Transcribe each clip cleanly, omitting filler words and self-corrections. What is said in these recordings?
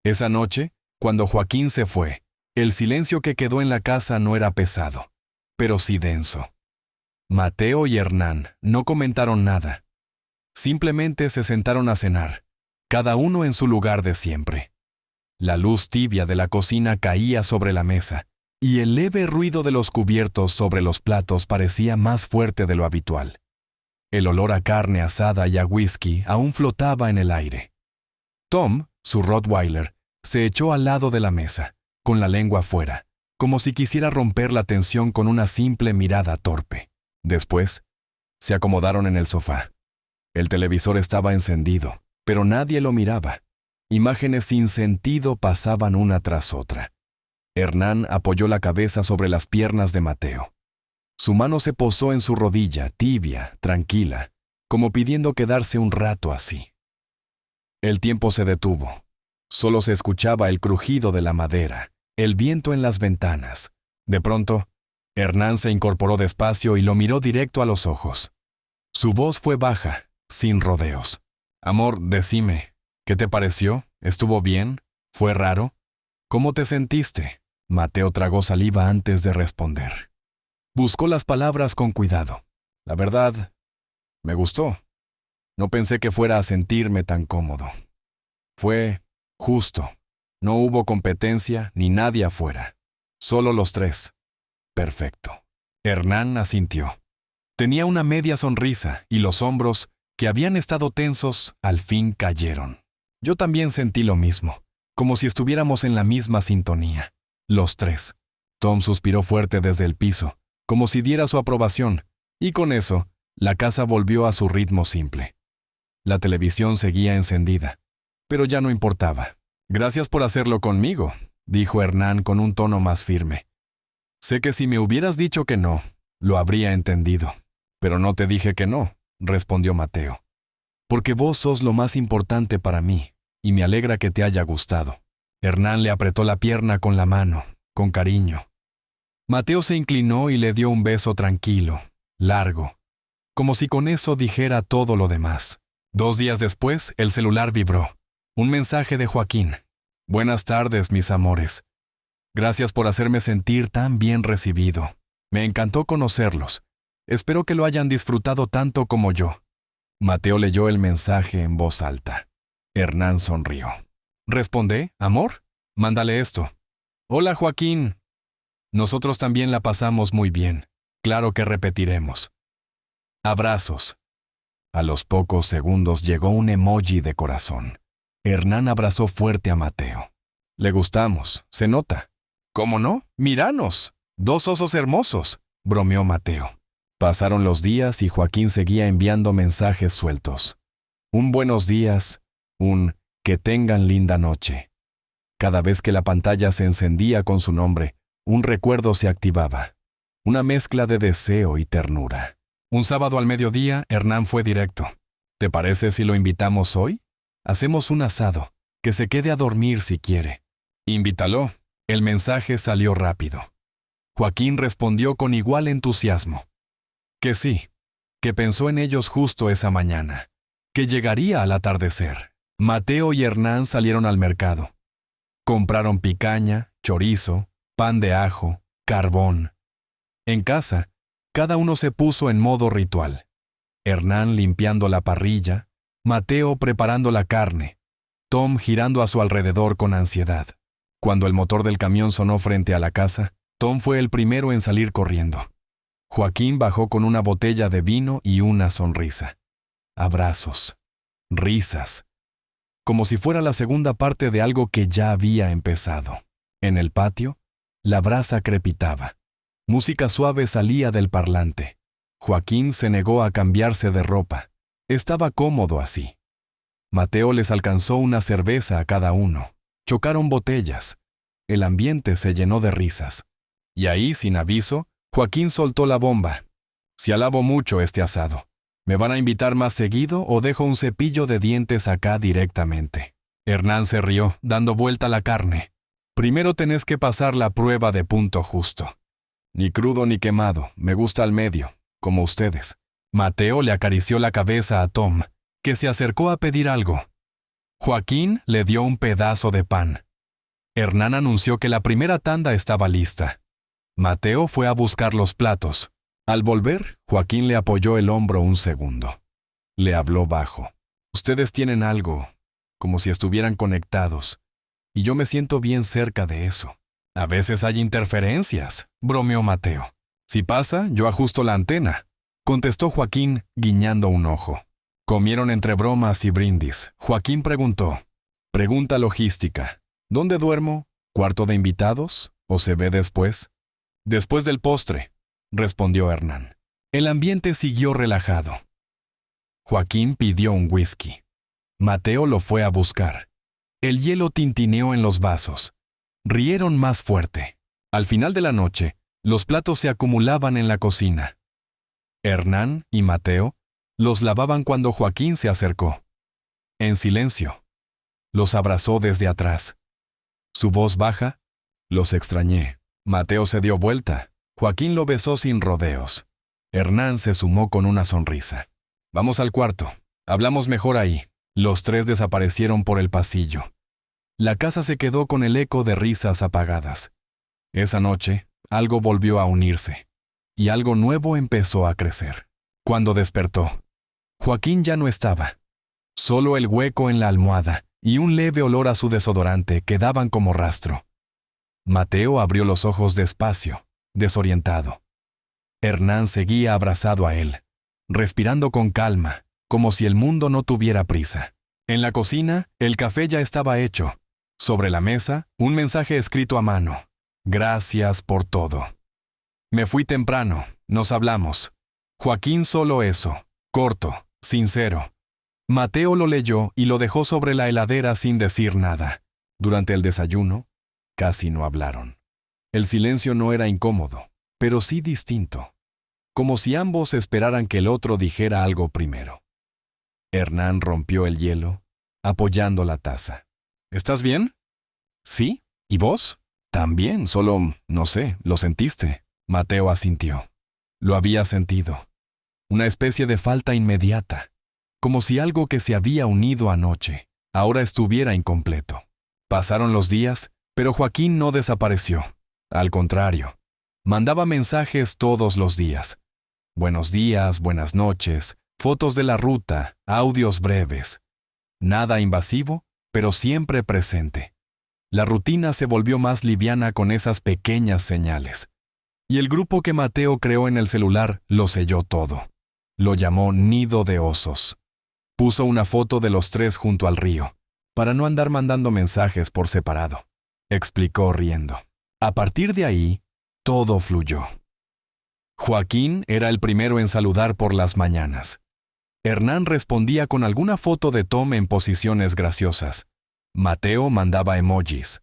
Esa noche, cuando Joaquín se fue, el silencio que quedó en la casa no era pesado, pero sí denso. Mateo y Hernán no comentaron nada. Simplemente se sentaron a cenar, cada uno en su lugar de siempre. La luz tibia de la cocina caía sobre la mesa, y el leve ruido de los cubiertos sobre los platos parecía más fuerte de lo habitual. El olor a carne asada y a whisky aún flotaba en el aire. Tom, su Rottweiler, se echó al lado de la mesa, con la lengua afuera, como si quisiera romper la tensión con una simple mirada torpe. Después, se acomodaron en el sofá. El televisor estaba encendido, pero nadie lo miraba. Imágenes sin sentido pasaban una tras otra. Hernán apoyó la cabeza sobre las piernas de Mateo. Su mano se posó en su rodilla, tibia, tranquila, como pidiendo quedarse un rato así. El tiempo se detuvo. Solo se escuchaba el crujido de la madera, el viento en las ventanas. De pronto, Hernán se incorporó despacio y lo miró directo a los ojos. Su voz fue baja, sin rodeos. «Amor, decime, ¿qué te pareció? ¿Estuvo bien? ¿Fue raro? ¿Cómo te sentiste?» Mateo tragó saliva antes de responder. Buscó las palabras con cuidado. «La verdad, me gustó. No pensé que fuera a sentirme tan cómodo. Fue justo. No hubo competencia ni nadie afuera. Solo los tres. Perfecto». Hernán asintió. Tenía una media sonrisa y los hombros, que habían estado tensos, al fin cayeron. Yo también sentí lo mismo, como si estuviéramos en la misma sintonía. Los tres. Tom suspiró fuerte desde el piso, como si diera su aprobación, y con eso, la casa volvió a su ritmo simple. La televisión seguía encendida, pero ya no importaba. «Gracias por hacerlo conmigo», dijo Hernán con un tono más firme. «Sé que si me hubieras dicho que no, lo habría entendido. Pero no te dije que no», respondió Mateo. «Porque vos sos lo más importante para mí, y me alegra que te haya gustado». Hernán le apretó la pierna con la mano, con cariño. Mateo se inclinó y le dio un beso tranquilo, largo, como si con eso dijera todo lo demás. 2 días después, el celular vibró. Un mensaje de Joaquín. «Buenas tardes, mis amores. Gracias por hacerme sentir tan bien recibido. Me encantó conocerlos. Espero que lo hayan disfrutado tanto como yo». Mateo leyó el mensaje en voz alta. Hernán sonrió. «¿Responde, amor? Mándale esto». «Hola, Joaquín. Nosotros también la pasamos muy bien. Claro que repetiremos. Abrazos». A los pocos segundos llegó un emoji de corazón. Hernán abrazó fuerte a Mateo. «Le gustamos, se nota». «¿Cómo no? Míranos. 2 osos hermosos», bromeó Mateo. Pasaron los días y Joaquín seguía enviando mensajes sueltos. Un buenos días, un que tengan linda noche. Cada vez que la pantalla se encendía con su nombre, un recuerdo se activaba. Una mezcla de deseo y ternura. Un sábado al mediodía, Hernán fue directo. «¿Te parece si lo invitamos hoy? Hacemos un asado. Que se quede a dormir si quiere». «Invítalo». El mensaje salió rápido. Joaquín respondió con igual entusiasmo. Que sí, que pensó en ellos justo esa mañana, que llegaría al atardecer. Mateo y Hernán salieron al mercado. Compraron picaña, chorizo, pan de ajo, carbón. En casa, cada uno se puso en modo ritual. Hernán limpiando la parrilla, Mateo preparando la carne, Tom girando a su alrededor con ansiedad. Cuando el motor del camión sonó frente a la casa, Tom fue el primero en salir corriendo. Joaquín bajó con una botella de vino y una sonrisa. Abrazos, risas, como si fuera la segunda parte de algo que ya había empezado. En el patio, la brasa crepitaba. Música suave salía del parlante. Joaquín se negó a cambiarse de ropa. Estaba cómodo así. Mateo les alcanzó una cerveza a cada uno. Chocaron botellas. El ambiente se llenó de risas. Y ahí, sin aviso, Joaquín soltó la bomba. «Si alabo mucho este asado. ¿Me van a invitar más seguido o dejo un cepillo de dientes acá directamente?» Hernán se rió, dando vuelta a la carne. «Primero tenés que pasar la prueba de punto justo. Ni crudo ni quemado, me gusta al medio, como ustedes». Mateo le acarició la cabeza a Tom, que se acercó a pedir algo. Joaquín le dio un pedazo de pan. Hernán anunció que la primera tanda estaba lista. Mateo fue a buscar los platos. Al volver, Joaquín le apoyó el hombro un segundo. Le habló bajo. Ustedes tienen algo, como si estuvieran conectados, y yo me siento bien cerca de eso. A veces hay interferencias, bromeó Mateo. Si pasa, yo ajusto la antena, contestó Joaquín guiñando un ojo. Comieron entre bromas y brindis. Joaquín preguntó. Pregunta logística. ¿Dónde duermo? ¿Cuarto de invitados? ¿O se ve después? Después del postre, respondió Hernán. El ambiente siguió relajado. Joaquín pidió un whisky. Mateo lo fue a buscar. El hielo tintineó en los vasos. Rieron más fuerte. Al final de la noche, los platos se acumulaban en la cocina. Hernán y Mateo los lavaban cuando Joaquín se acercó. En silencio. Los abrazó desde atrás. Su voz baja. Los extrañé. Mateo se dio vuelta. Joaquín lo besó sin rodeos. Hernán se sumó con una sonrisa. Vamos al cuarto. Hablamos mejor ahí. Los tres desaparecieron por el pasillo. La casa se quedó con el eco de risas apagadas. Esa noche, algo volvió a unirse. Y algo nuevo empezó a crecer. Cuando despertó, Joaquín ya no estaba. Solo el hueco en la almohada y un leve olor a su desodorante quedaban como rastro. Mateo abrió los ojos despacio, desorientado. Hernán seguía abrazado a él, respirando con calma, como si el mundo no tuviera prisa. En la cocina, el café ya estaba hecho. Sobre la mesa, un mensaje escrito a mano. Gracias por todo. Me fui temprano, nos hablamos. Joaquín solo eso, corto, sincero. Mateo lo leyó y lo dejó sobre la heladera sin decir nada. Durante el desayuno, casi no hablaron. El silencio no era incómodo, pero sí distinto, como si ambos esperaran que el otro dijera algo primero. Hernán rompió el hielo, apoyando la taza. ¿Estás bien? Sí. ¿Y vos? También, solo, no sé, lo sentiste. Mateo asintió. Lo había sentido. Una especie de falta inmediata, como si algo que se había unido anoche ahora estuviera incompleto. Pasaron los días, pero Joaquín no desapareció. Al contrario, mandaba mensajes todos los días. Buenos días, buenas noches, fotos de la ruta, audios breves. Nada invasivo, pero siempre presente. La rutina se volvió más liviana con esas pequeñas señales. Y el grupo que Mateo creó en el celular lo selló todo. Lo llamó Nido de Osos. Puso una foto de los tres junto al río, para no andar mandando mensajes por separado. Explicó riendo. A partir de ahí, todo fluyó. Joaquín era el primero en saludar por las mañanas. Hernán respondía con alguna foto de Tom en posiciones graciosas. Mateo mandaba emojis.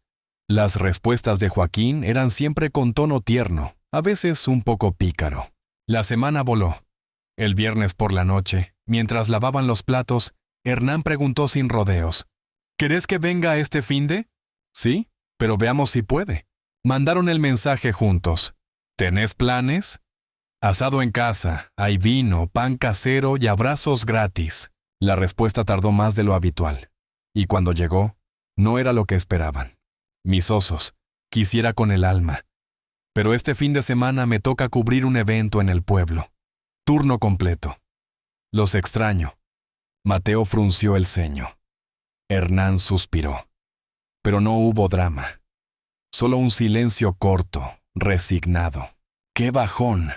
Las respuestas de Joaquín eran siempre con tono tierno, a veces un poco pícaro. La semana voló. El viernes por la noche, mientras lavaban los platos, Hernán preguntó sin rodeos. ¿Querés que venga este finde? Sí, pero veamos si puede. Mandaron el mensaje juntos. ¿Tenés planes? Asado en casa, hay vino, pan casero y abrazos gratis. La respuesta tardó más de lo habitual. Y cuando llegó, no era lo que esperaban. Mis osos, quisiera con el alma. Pero este fin de semana me toca cubrir un evento en el pueblo. Turno completo. Los extraño. Mateo frunció el ceño. Hernán suspiró. Pero no hubo drama. Solo un silencio corto, resignado. ¡Qué bajón!,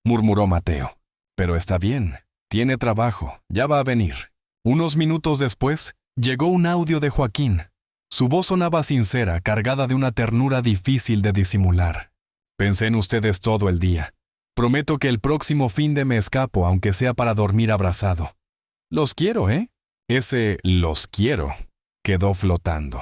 murmuró Mateo. Pero está bien, tiene trabajo, ya va a venir. Unos minutos después, llegó un audio de Joaquín. Su voz sonaba sincera, cargada de una ternura difícil de disimular. Pensé en ustedes todo el día. Prometo que el próximo finde me escapo, aunque sea para dormir abrazado. Los quiero, ¿eh? Ese «los quiero» quedó flotando.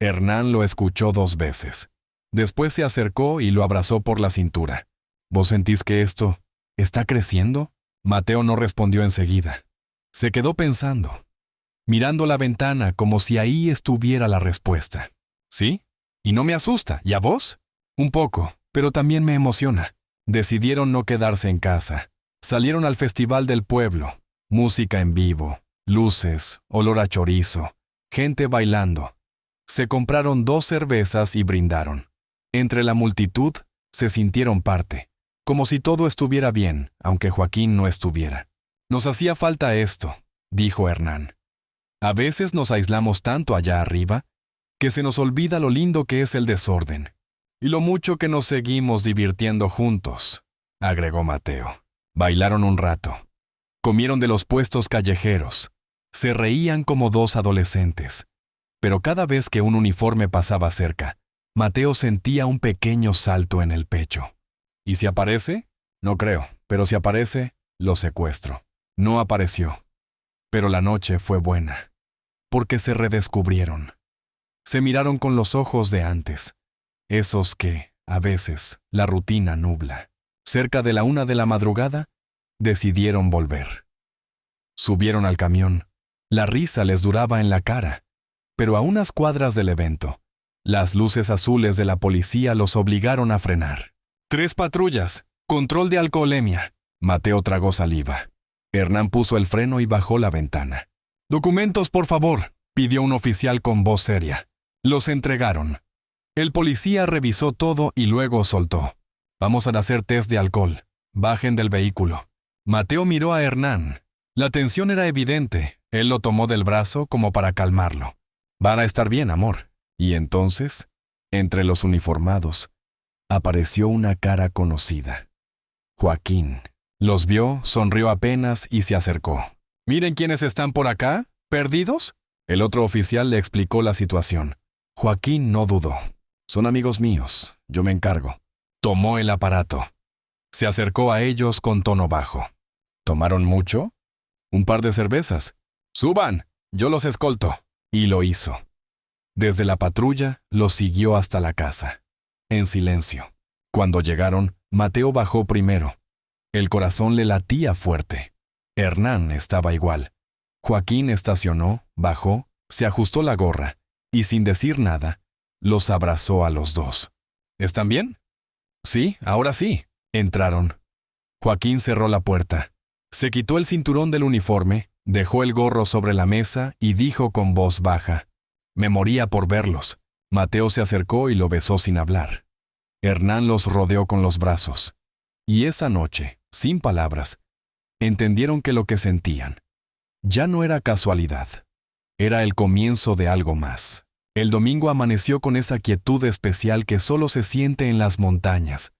Hernán lo escuchó 2 veces. Después se acercó y lo abrazó por la cintura. ¿Vos sentís que esto está creciendo? Mateo no respondió enseguida. Se quedó pensando, mirando la ventana como si ahí estuviera la respuesta. ¿Sí? Y no me asusta. ¿Y a vos? Un poco, pero también me emociona. Decidieron no quedarse en casa. Salieron al festival del pueblo. Música en vivo, luces, olor a chorizo. gente bailando. Se compraron 2 cervezas y brindaron. Entre la multitud se sintieron parte, como si todo estuviera bien, aunque Joaquín no estuviera. Nos hacía falta esto, dijo Hernán. A veces nos aislamos tanto allá arriba que se nos olvida lo lindo que es el desorden y lo mucho que nos seguimos divirtiendo juntos, agregó Mateo. Bailaron un rato. Comieron de los puestos callejeros. Se reían como 2 adolescentes. Pero cada vez que un uniforme pasaba cerca, Mateo sentía un pequeño salto en el pecho. ¿Y si aparece? No creo, pero si aparece, lo secuestro. No apareció. Pero la noche fue buena, porque se redescubrieron. Se miraron con los ojos de antes, esos que, a veces, la rutina nubla. Cerca de la 1 de la madrugada, decidieron volver. Subieron al camión. La risa les duraba en la cara, pero a unas cuadras del evento, las luces azules de la policía los obligaron a frenar. 3 patrullas, control de alcoholemia. Mateo tragó saliva. Hernán puso el freno y bajó la ventana. «Documentos, por favor», pidió un oficial con voz seria. Los entregaron. El policía revisó todo y luego soltó. «Vamos a hacer test de alcohol. Bajen del vehículo». Mateo miró a Hernán. La tensión era evidente. Él lo tomó del brazo como para calmarlo. «Van a estar bien, amor». Y entonces, entre los uniformados, apareció una cara conocida. Joaquín. Los vio, sonrió apenas y se acercó. «¿Miren quiénes están por acá? ¿Perdidos?» El otro oficial le explicó la situación. Joaquín no dudó. «Son amigos míos, yo me encargo». Tomó el aparato. Se acercó a ellos con tono bajo. ¿Tomaron mucho? «Un par de cervezas». «Suban, yo los escolto». Y lo hizo. Desde la patrulla, los siguió hasta la casa. En silencio. Cuando llegaron, Mateo bajó primero. El corazón le latía fuerte. Hernán estaba igual. Joaquín estacionó, bajó, se ajustó la gorra, y sin decir nada, los abrazó a los 2. ¿Están bien?» «Sí, ahora sí». Entraron. Joaquín cerró la puerta. Se quitó el cinturón del uniforme, dejó el gorro sobre la mesa y dijo con voz baja: «Me moría por verlos». Mateo se acercó y lo besó sin hablar. Hernán los rodeó con los brazos. Y esa noche, sin palabras, entendieron que lo que sentían ya no era casualidad. Era el comienzo de algo más. El domingo amaneció con esa quietud especial que solo se siente en las montañas.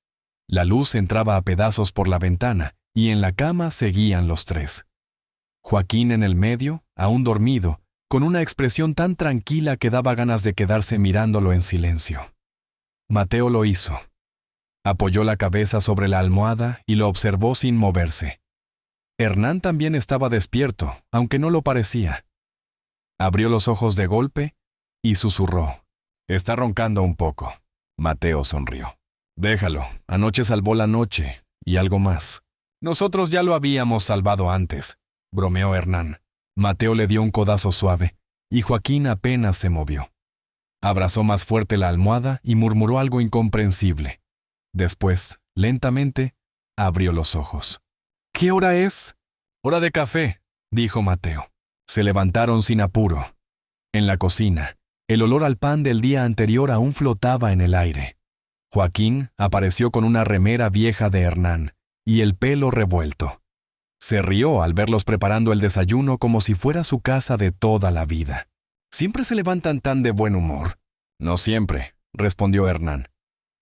La luz entraba a pedazos por la ventana y en la cama seguían los 3. Joaquín en el medio, aún dormido, con una expresión tan tranquila que daba ganas de quedarse mirándolo en silencio. Mateo lo hizo. Apoyó la cabeza sobre la almohada y lo observó sin moverse. Hernán también estaba despierto, aunque no lo parecía. Abrió los ojos de golpe y susurró: «Está roncando un poco». Mateo sonrió. «Déjalo, anoche salvó la noche y algo más». «Nosotros ya lo habíamos salvado antes», bromeó Hernán. Mateo le dio un codazo suave y Joaquín apenas se movió. Abrazó más fuerte la almohada y murmuró algo incomprensible. Después, lentamente, abrió los ojos. «¿Qué hora es?» «Hora de café», dijo Mateo. Se levantaron sin apuro. En la cocina, el olor al pan del día anterior aún flotaba en el aire. Joaquín apareció con una remera vieja de Hernán y el pelo revuelto. Se rió al verlos preparando el desayuno como si fuera su casa de toda la vida. «¿Siempre se levantan tan de buen humor?» «No siempre», respondió Hernán.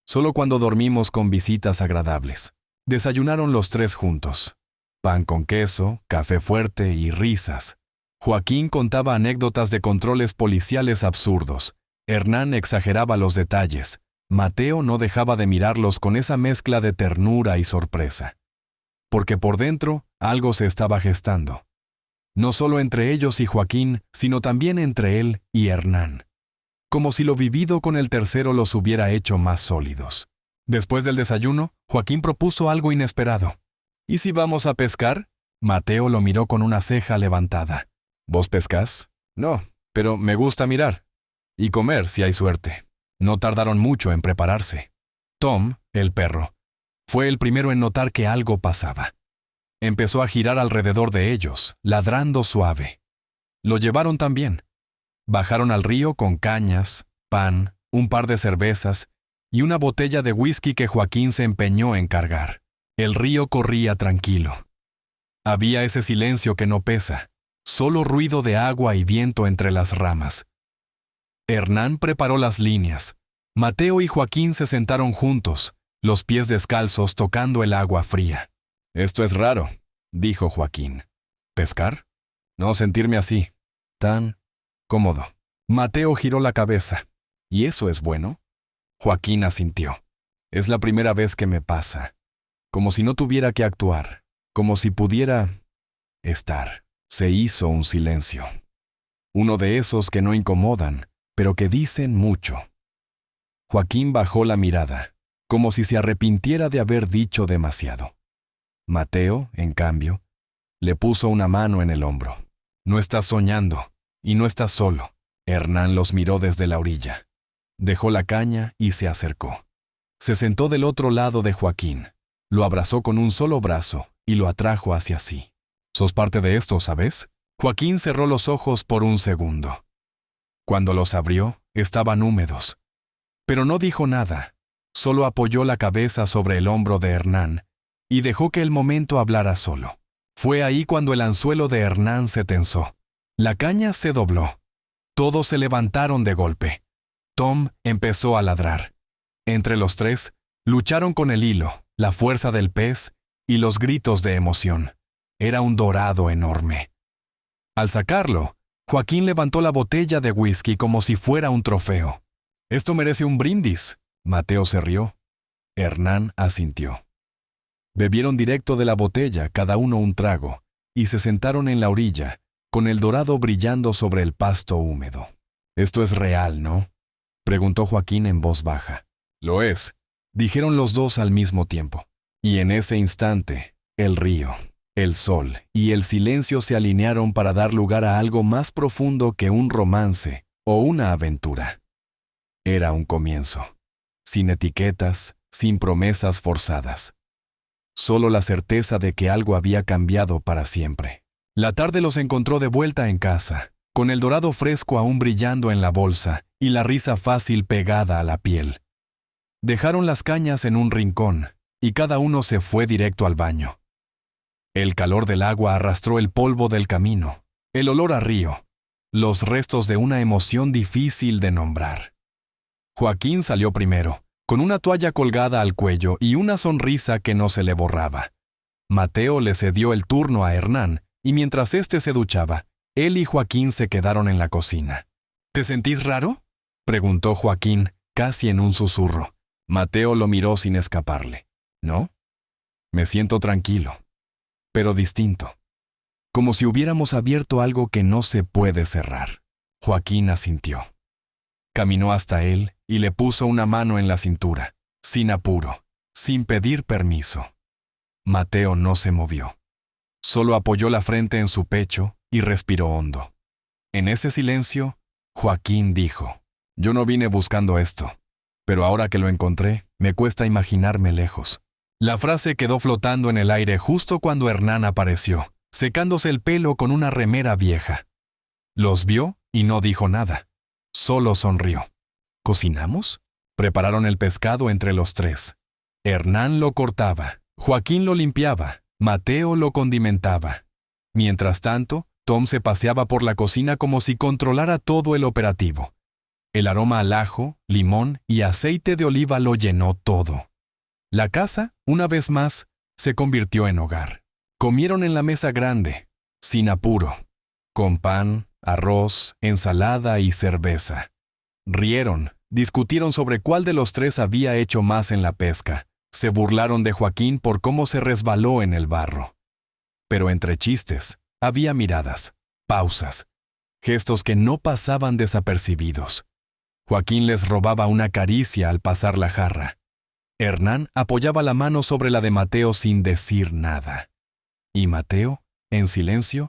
«Solo cuando dormimos con visitas agradables». Desayunaron los 3 juntos. Pan con queso, café fuerte y risas. Joaquín contaba anécdotas de controles policiales absurdos. Hernán exageraba los detalles. Mateo no dejaba de mirarlos con esa mezcla de ternura y sorpresa. Porque por dentro algo se estaba gestando. No solo entre ellos y Joaquín, sino también entre él y Hernán. Como si lo vivido con el tercero los hubiera hecho más sólidos. Después del desayuno, Joaquín propuso algo inesperado. «¿Y si vamos a pescar?» Mateo lo miró con una ceja levantada. «¿Vos pescás?» «No, pero me gusta mirar. Y comer si hay suerte». No tardaron mucho en prepararse. Tom, el perro, fue el primero en notar que algo pasaba. Empezó a girar alrededor de ellos, ladrando suave. Lo llevaron también. Bajaron al río con cañas, pan, un par de cervezas y una botella de whisky que Joaquín se empeñó en cargar. El río corría tranquilo. Había ese silencio que no pesa, solo ruido de agua y viento entre las ramas. Hernán preparó las líneas. Mateo y Joaquín se sentaron juntos, los pies descalzos tocando el agua fría. «Esto es raro», dijo Joaquín. «¿Pescar? No sentirme así, tan cómodo». Mateo giró la cabeza. «¿Y eso es bueno?» Joaquín asintió. «Es la primera vez que me pasa. Como si no tuviera que actuar, como si pudiera estar». Se hizo un silencio. Uno de esos que no incomodan, pero que dicen mucho. Joaquín bajó la mirada, como si se arrepintiera de haber dicho demasiado. Mateo, en cambio, le puso una mano en el hombro. «No estás soñando, y no estás solo». Hernán los miró desde la orilla. Dejó la caña y se acercó. Se sentó del otro lado de Joaquín, lo abrazó con un solo brazo y lo atrajo hacia sí. «Sos parte de esto, ¿sabes?» Joaquín cerró los ojos por un segundo. Cuando los abrió, estaban húmedos. Pero no dijo nada, solo apoyó la cabeza sobre el hombro de Hernán y dejó que el momento hablara solo. Fue ahí cuando el anzuelo de Hernán se tensó. La caña se dobló. Todos se levantaron de golpe. Tom empezó a ladrar. Entre los tres, lucharon con el hilo, la fuerza del pez y los gritos de emoción. Era un dorado enorme. Al sacarlo, Joaquín levantó la botella de whisky como si fuera un trofeo. «Esto merece un brindis». Mateo se rió. Hernán asintió. Bebieron directo de la botella, cada uno un trago, y se sentaron en la orilla, con el dorado brillando sobre el pasto húmedo. «Esto es real, ¿no?», preguntó Joaquín en voz baja. «Lo es», dijeron los dos al mismo tiempo. Y en ese instante, el río, el sol y el silencio se alinearon para dar lugar a algo más profundo que un romance o una aventura. Era un comienzo, sin etiquetas, sin promesas forzadas. Solo la certeza de que algo había cambiado para siempre. La tarde los encontró de vuelta en casa, con el dorado fresco aún brillando en la bolsa y la risa fácil pegada a la piel. Dejaron las cañas en un rincón y cada uno se fue directo al baño. El calor del agua arrastró el polvo del camino, el olor a río, los restos de una emoción difícil de nombrar. Joaquín salió primero, con una toalla colgada al cuello y una sonrisa que no se le borraba. Mateo le cedió el turno a Hernán, y mientras éste se duchaba, él y Joaquín se quedaron en la cocina. «¿Te sentís raro?», preguntó Joaquín, casi en un susurro. Mateo lo miró sin escaparle. «¿No? Me siento tranquilo, pero distinto. Como si hubiéramos abierto algo que no se puede cerrar». Joaquín asintió. Caminó hasta él y le puso una mano en la cintura, sin apuro, sin pedir permiso. Mateo no se movió. Solo apoyó la frente en su pecho y respiró hondo. En ese silencio, Joaquín dijo: «Yo no vine buscando esto, pero ahora que lo encontré, me cuesta imaginarme lejos». La frase quedó flotando en el aire justo cuando Hernán apareció, secándose el pelo con una remera vieja. Los vio y no dijo nada. Solo sonrió. «¿Cocinamos?». Prepararon el pescado entre los tres. Hernán lo cortaba, Joaquín lo limpiaba, Mateo lo condimentaba. Mientras tanto, Tom se paseaba por la cocina como si controlara todo el operativo. El aroma al ajo, limón y aceite de oliva lo llenó todo. La casa, una vez más, se convirtió en hogar. Comieron en la mesa grande, sin apuro, con pan, arroz, ensalada y cerveza. Rieron, discutieron sobre cuál de los tres había hecho más en la pesca. Se burlaron de Joaquín por cómo se resbaló en el barro. Pero entre chistes, había miradas, pausas, gestos que no pasaban desapercibidos. Joaquín les robaba una caricia al pasar la jarra. Hernán apoyaba la mano sobre la de Mateo sin decir nada. Y Mateo, en silencio,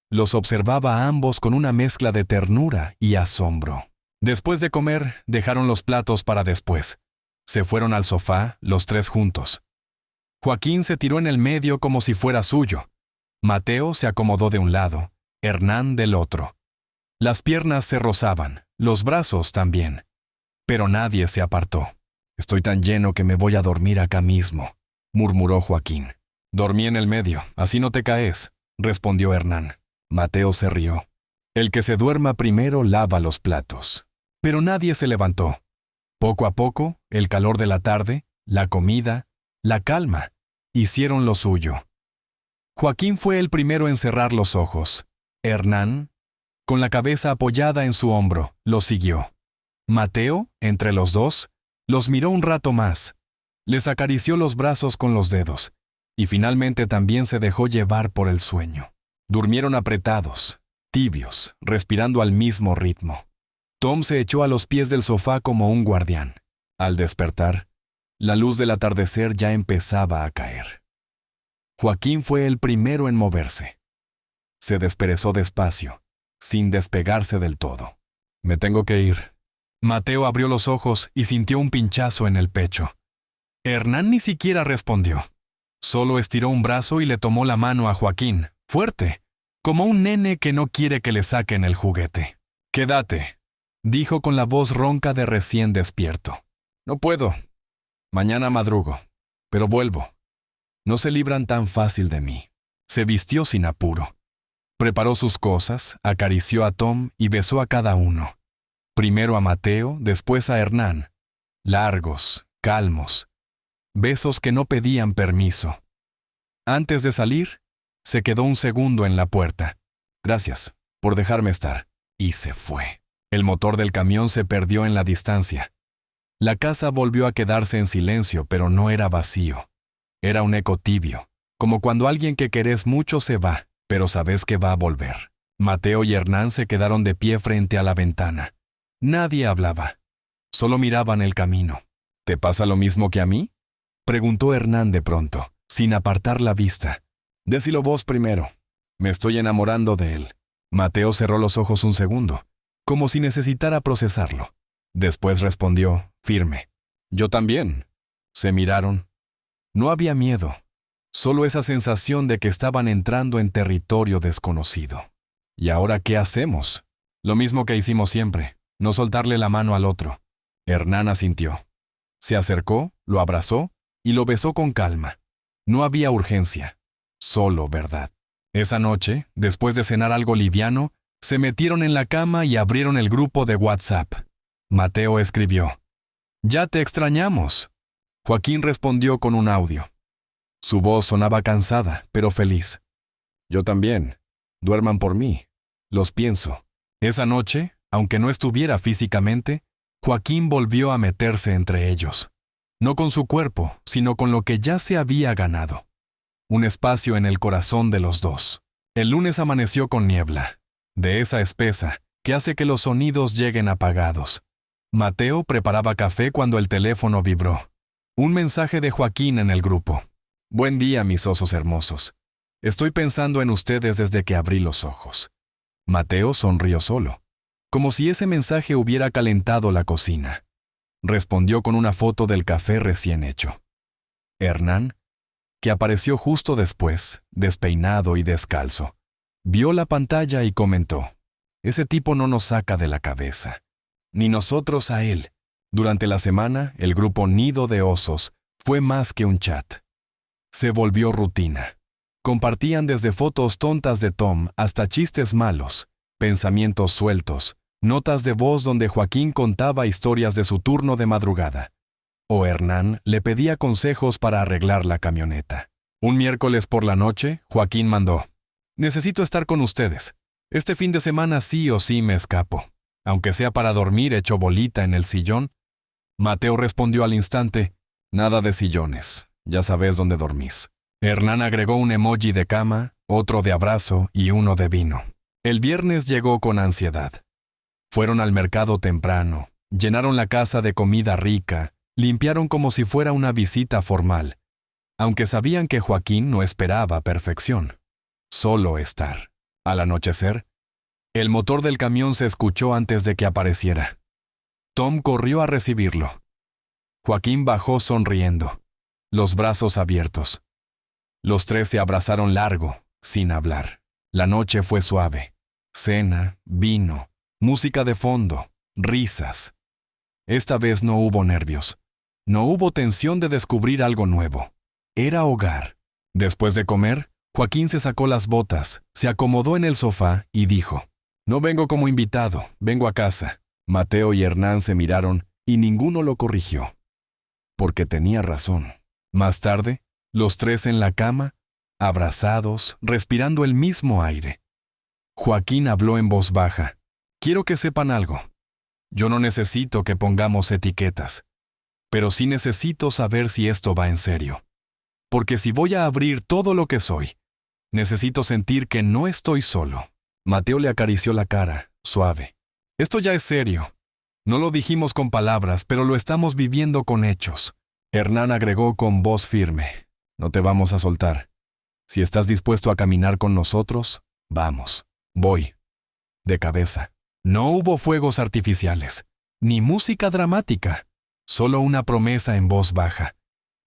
los observaba a ambos con una mezcla de ternura y asombro. Después de comer, dejaron los platos para después. Se fueron al sofá, los tres juntos. Joaquín se tiró en el medio como si fuera suyo. Mateo se acomodó de un lado, Hernán del otro. Las piernas se rozaban, los brazos también. Pero nadie se apartó. «Estoy tan lleno que me voy a dormir acá mismo», murmuró Joaquín. «Dormí en el medio, así no te caes», respondió Hernán. Mateo se rió. «El que se duerma primero lava los platos». Pero nadie se levantó. Poco a poco, el calor de la tarde, la comida, la calma, hicieron lo suyo. Joaquín fue el primero en cerrar los ojos. Hernán, con la cabeza apoyada en su hombro, lo siguió. Mateo, entre los dos, los miró un rato más. Les acarició los brazos con los dedos, y finalmente también se dejó llevar por el sueño. Durmieron apretados, tibios, respirando al mismo ritmo. Tom se echó a los pies del sofá como un guardián. Al despertar, la luz del atardecer ya empezaba a caer. Joaquín fue el primero en moverse. Se desperezó despacio, sin despegarse del todo. «Me tengo que ir». Mateo abrió los ojos y sintió un pinchazo en el pecho. Hernán ni siquiera respondió. Solo estiró un brazo y le tomó la mano a Joaquín, fuerte, como un nene que no quiere que le saquen el juguete. «Quédate», dijo con la voz ronca de recién despierto. «No puedo. Mañana madrugo, pero vuelvo. No se libran tan fácil de mí». Se vistió sin apuro. Preparó sus cosas, acarició a Tom y besó a cada uno. Primero a Mateo, después a Hernán. Largos, calmos. Besos que no pedían permiso. Antes de salir, se quedó un segundo en la puerta. «Gracias por dejarme estar». Y se fue. El motor del camión se perdió en la distancia. La casa volvió a quedarse en silencio, pero no era vacío. Era un eco tibio, como cuando alguien que querés mucho se va, pero sabes que va a volver. Mateo y Hernán se quedaron de pie frente a la ventana. Nadie hablaba. Solo miraban el camino. «¿Te pasa lo mismo que a mí?», preguntó Hernán de pronto, sin apartar la vista. «Decilo vos primero. Me estoy enamorando de él». Mateo cerró los ojos un segundo, como si necesitara procesarlo. Después respondió, firme. «Yo también». Se miraron. No había miedo, solo esa sensación de que estaban entrando en territorio desconocido. «¿Y ahora qué hacemos?». «Lo mismo que hicimos siempre, no soltarle la mano al otro». Hernán asintió. Se acercó, lo abrazó y lo besó con calma. No había urgencia, solo verdad. Esa noche, después de cenar algo liviano, se metieron en la cama y abrieron el grupo de WhatsApp. Mateo escribió: «Ya te extrañamos». Joaquín respondió con un audio. Su voz sonaba cansada, pero feliz. «Yo también. Duerman por mí. Los pienso». Esa noche, aunque no estuviera físicamente, Joaquín volvió a meterse entre ellos. No con su cuerpo, sino con lo que ya se había ganado. Un espacio en el corazón de los dos. El lunes amaneció con niebla, de esa espesa que hace que los sonidos lleguen apagados. Mateo preparaba café cuando el teléfono vibró. Un mensaje de Joaquín en el grupo. «Buen día, mis osos hermosos. Estoy pensando en ustedes desde que abrí los ojos». Mateo sonrió solo, como si ese mensaje hubiera calentado la cocina. Respondió con una foto del café recién hecho. Hernán, que apareció justo después, despeinado y descalzo, vio la pantalla y comentó: «Ese tipo no nos saca de la cabeza. Ni nosotros a él». Durante la semana, el grupo Nido de Osos fue más que un chat. Se volvió rutina. Compartían desde fotos tontas de Tom hasta chistes malos, pensamientos sueltos, notas de voz donde Joaquín contaba historias de su turno de madrugada. O Hernán le pedía consejos para arreglar la camioneta. Un miércoles por la noche, Joaquín mandó: «Necesito estar con ustedes. Este fin de semana sí o sí me escapo, aunque sea para dormir hecho bolita en el sillón». Mateo respondió al instante: «Nada de sillones, ya sabes dónde dormís». Hernán agregó un emoji de cama, otro de abrazo y uno de vino. El viernes llegó con ansiedad. Fueron al mercado temprano, llenaron la casa de comida rica, limpiaron como si fuera una visita formal, aunque sabían que Joaquín no esperaba perfección, solo estar. Al anochecer, el motor del camión se escuchó antes de que apareciera. Tom corrió a recibirlo. Joaquín bajó sonriendo, los brazos abiertos. Los tres se abrazaron largo, sin hablar. La noche fue suave. Cena, vino, Música de fondo, risas. Esta vez no hubo nervios. No hubo tensión de descubrir algo nuevo. Era hogar. Después de comer, Joaquín se sacó las botas, se acomodó en el sofá y dijo: «No vengo como invitado, vengo a casa». Mateo y Hernán se miraron y ninguno lo corrigió. Porque tenía razón. Más tarde, los tres en la cama, abrazados, respirando el mismo aire. Joaquín habló en voz baja: «Quiero que sepan algo. Yo no necesito que pongamos etiquetas, pero sí necesito saber si esto va en serio. Porque si voy a abrir todo lo que soy, necesito sentir que no estoy solo». Mateo le acarició la cara, suave. «Esto ya es serio. No lo dijimos con palabras, pero lo estamos viviendo con hechos». Hernán agregó con voz firme: «No te vamos a soltar. Si estás dispuesto a caminar con nosotros, vamos. Voy. De cabeza». No hubo fuegos artificiales, ni música dramática, solo una promesa en voz baja,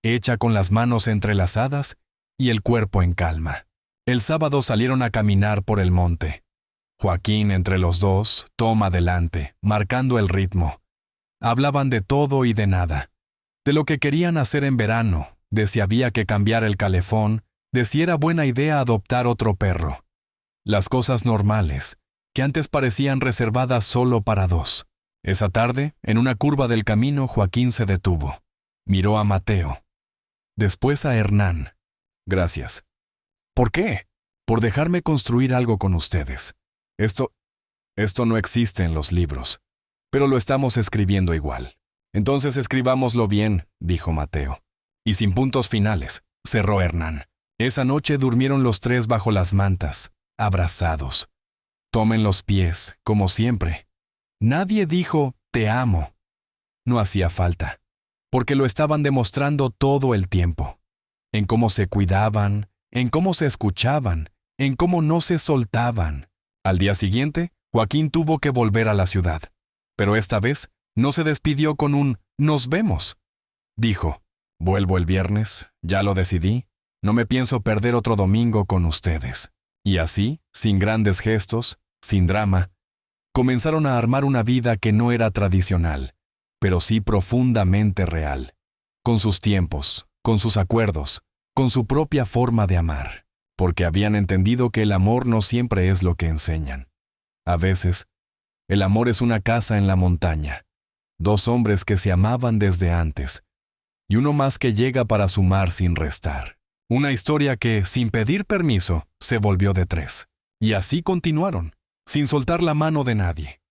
hecha con las manos entrelazadas y el cuerpo en calma. El sábado salieron a caminar por el monte. Joaquín, entre los dos, toma adelante, marcando el ritmo. Hablaban de todo y de nada, de lo que querían hacer en verano, de si había que cambiar el calefón, de si era buena idea adoptar otro perro. Las cosas normales, que antes parecían reservadas solo para dos. Esa tarde, en una curva del camino, Joaquín se detuvo. Miró a Mateo. Después a Hernán. «Gracias». «¿Por qué?» «Por dejarme construir algo con ustedes. Esto no existe en los libros, pero lo estamos escribiendo igual». «Entonces escribámoslo bien», dijo Mateo. «Y sin puntos finales», cerró Hernán. Esa noche durmieron los tres bajo las mantas, abrazados. Tomen los pies, como siempre. Nadie dijo «te amo». No hacía falta, porque lo estaban demostrando todo el tiempo. En cómo se cuidaban, en cómo se escuchaban, en cómo no se soltaban. Al día siguiente, Joaquín tuvo que volver a la ciudad. Pero esta vez no se despidió con un «nos vemos». Dijo: «Vuelvo el viernes, ya lo decidí. No me pienso perder otro domingo con ustedes». Y así, sin grandes gestos, sin drama, comenzaron a armar una vida que no era tradicional, pero sí profundamente real, con sus tiempos, con sus acuerdos, con su propia forma de amar, porque habían entendido que el amor no siempre es lo que enseñan. A veces, el amor es una casa en la montaña, dos hombres que se amaban desde antes, y uno más que llega para sumar sin restar. Una historia que, sin pedir permiso, se volvió de tres. Y así continuaron, sin soltar la mano de nadie.